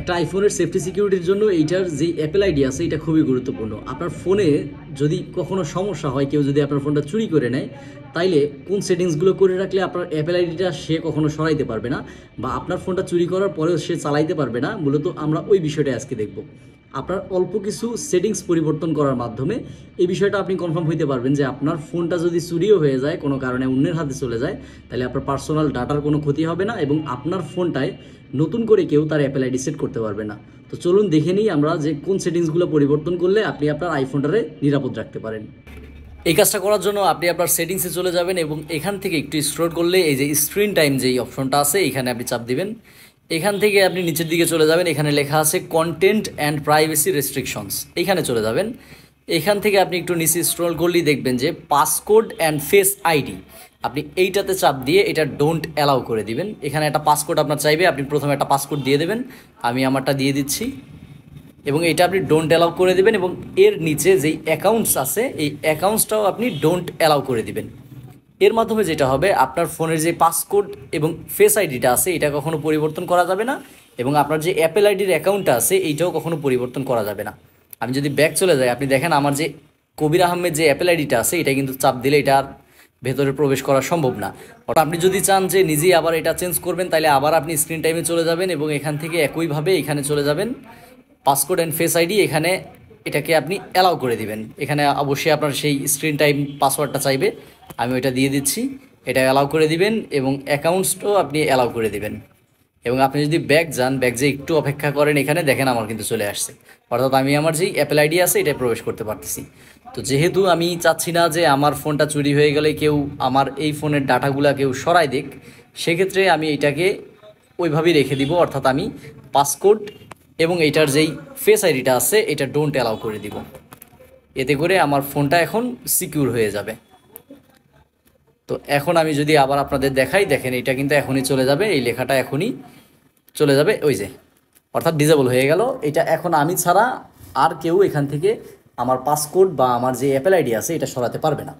একটা আইফোনের সেফটি সিকিউরিটির জন্য এইটার যে অ্যাপেল আইডি আছে এটা খুবই গুরুত্বপূর্ণ। আপনার ফোনে যদি কখনো সমস্যা হয়, কেউ যদি আপনার ফোনটা চুরি করে নেয়, তাইলে কোন সেটিংসগুলো করে রাখলে আপনার অ্যাপেল আইডিটা সে কখনো সরাইতে পারবে না, বা আপনার ফোনটা চুরি করার পরেও সে চালাইতে পারবে না। মূলত আমরা ওই বিষয়টা আজকে দেখব। আপনার অল্প কিছু সেটিংস পরিবর্তন করার মাধ্যমে এই বিষয়টা আপনি কনফার্ম হইতে পারবেন যে আপনার ফোনটা যদি চুরিও হয়ে যায়, কোনো কারণে অন্যের হাতে চলে যায়, তাহলে আপনার পার্সোনাল ডাটার কোনো ক্ষতি হবে না এবং আপনার ফোনটায় নতুন করে কেউ তার অ্যাপেল আইডি সেট করতে পারবে না। তো চলুন দেখে নিই আমরা যে কোন সেটিংসগুলো পরিবর্তন করলে আপনি আপনার আইফোনটারে নিরাপদ রাখতে পারেন। এই কাজটা করার জন্য আপনি আপনার সেটিংসে চলে যাবেন এবং এখান থেকে একটু স্ক্রল করলে এই যে স্ক্রিন টাইম যেই অপশনটা আছে এখানে আপনি চাপ দিবেন। এখান থেকে আপনি নিচের দিকে চলে যাবেন, এখানে লেখা আছে কন্টেন্ট অ্যান্ড প্রাইভেসি রেস্ট্রিকশনস, এখানে চলে যাবেন। এখান থেকে আপনি একটু নিচে স্ক্রল করলেই দেখবেন যে পাসকোড অ্যান্ড ফেস আইডি, আপনি এইটাতে চাপ দিয়ে এটা ডোন্ট অ্যালাউ করে দিবেন। এখানে একটা পাসকোড আপনার চাইবে, আপনি প্রথমে একটা পাসকোড দিয়ে দেবেন, আমি আমারটা দিয়ে দিচ্ছি এবং এটা আপনি ডোন্ট অ্যালাউ করে দেবেন এবং এর নিচে যেই অ্যাকাউন্টস আছে এই অ্যাকাউন্টসটাও আপনি ডোন্ট অ্যালাউ করে দিবেন। এর মাধ্যমে যেটা হবে, আপনার ফোনের যে পাসকোড এবং ফেস আইডিটা আছে এটা কখনো পরিবর্তন করা যাবে না এবং আপনার যে অ্যাপেল আইডির অ্যাকাউন্টটা আছে এইটাও কখনো পরিবর্তন করা যাবে না। আমি যদি ব্যাক চলে যাই, আপনি দেখেন আমার যে কবির আহমেদ যে অ্যাপেল আইডিটা আছে এটা কিন্তু চাপ দিলে এটা আর ভেতরে প্রবেশ করা সম্ভব না। অর্থাৎ আপনি যদি চান যে নিজেই আবার এটা চেঞ্জ করবেন, তাহলে আবার আপনি স্ক্রিন টাইমে চলে যাবেন এবং এখান থেকে একইভাবে এখানে চলে যাবেন পাসকোড অ্যান্ড ফেস আইডি, এখানে এটাকে আপনি অ্যালাউ করে দিবেন। এখানে অবশ্যই আপনার সেই স্ক্রিন টাইম পাসওয়ার্ডটা চাইবে, আমি ওইটা দিয়ে দিচ্ছি, এটা অ্যালাউ করে দিবেন এবং অ্যাকাউন্টসটাও আপনি অ্যালাউ করে দিবেন। এবং আপনি যদি ব্যাক যান, ব্যাক যে একটু অপেক্ষা করেন, এখানে দেখেন আমার কিন্তু চলে আসছে, অর্থাৎ আমি আমার যেই অ্যাপেল আইডি আছে এটাই প্রবেশ করতে পারতেছি। তো যেহেতু আমি চাচ্ছি না যে আমার ফোনটা চুরি হয়ে গেলে কেউ আমার এই ফোনের ডাটাগুলো কেউ সরাই দিক, সেক্ষেত্রে আমি এটাকে ওইভাবেই রেখে দিব, অর্থাৎ আমি পাসকোড এবং এইটার যেই ফেস আইডিটা আছে এটা ডোন্ট অ্যালাউ করে দিব। এতে করে আমার ফোনটা এখন সিকিউর হয়ে যাবে। তো এখন আমি যদি আবার আপনাদের দেখাই, দেখেন এটা কিন্তু এখনই চলে যাবে, এই লেখাটা এখনই চলে যাবে, ওই যে অর্থাৎ ডিসেবল হয়ে গেল। এটা এখন আমি ছাড়া আর কেউ এখান থেকে আমার পাসকোড বা আমার যে অ্যাপেল আইডি আছে এটা সরাতে পারবে না।